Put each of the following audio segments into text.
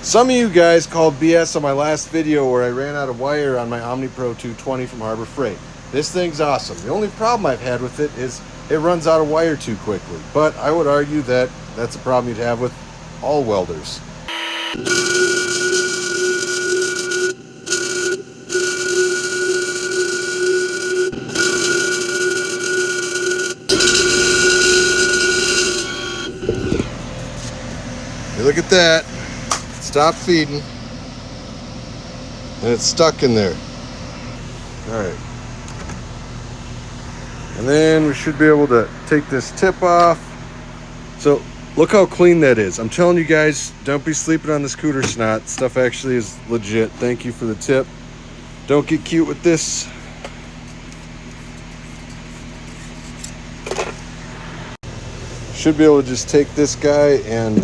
Some of you guys called BS on my last video where I ran out of wire on my OmniPro 220 from Harbor Freight. This thing's awesome. The only problem I've had with it is it runs out of wire too quickly. But I would argue that that's a problem you'd have with all welders. You look at that. Stop feeding. And it's stuck in there. Alright. And then we should be able to take this tip off. So look how clean that is. I'm telling you guys, don't be sleeping on this cooter snot. Stuff actually is legit. Thank you for the tip. Don't get cute with this. Should be able to just take this guy and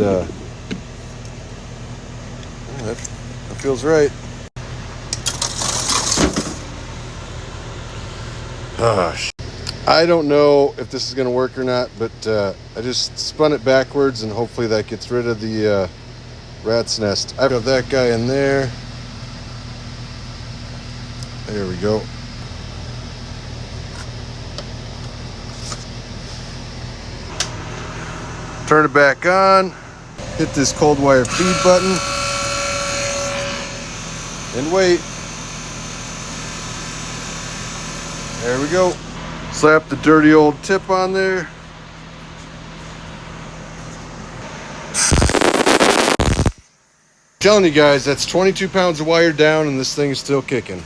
that feels right. I don't know if this is going to work or not, but I just spun it backwards and hopefully that gets rid of the rat's nest. I've got that guy in there. There we go. Turn it back on. Hit this cold wire feed button. And wait. There we go. Slap the dirty old tip on there. I'm telling you guys, that's 22 pounds of wire down and this thing is still kicking.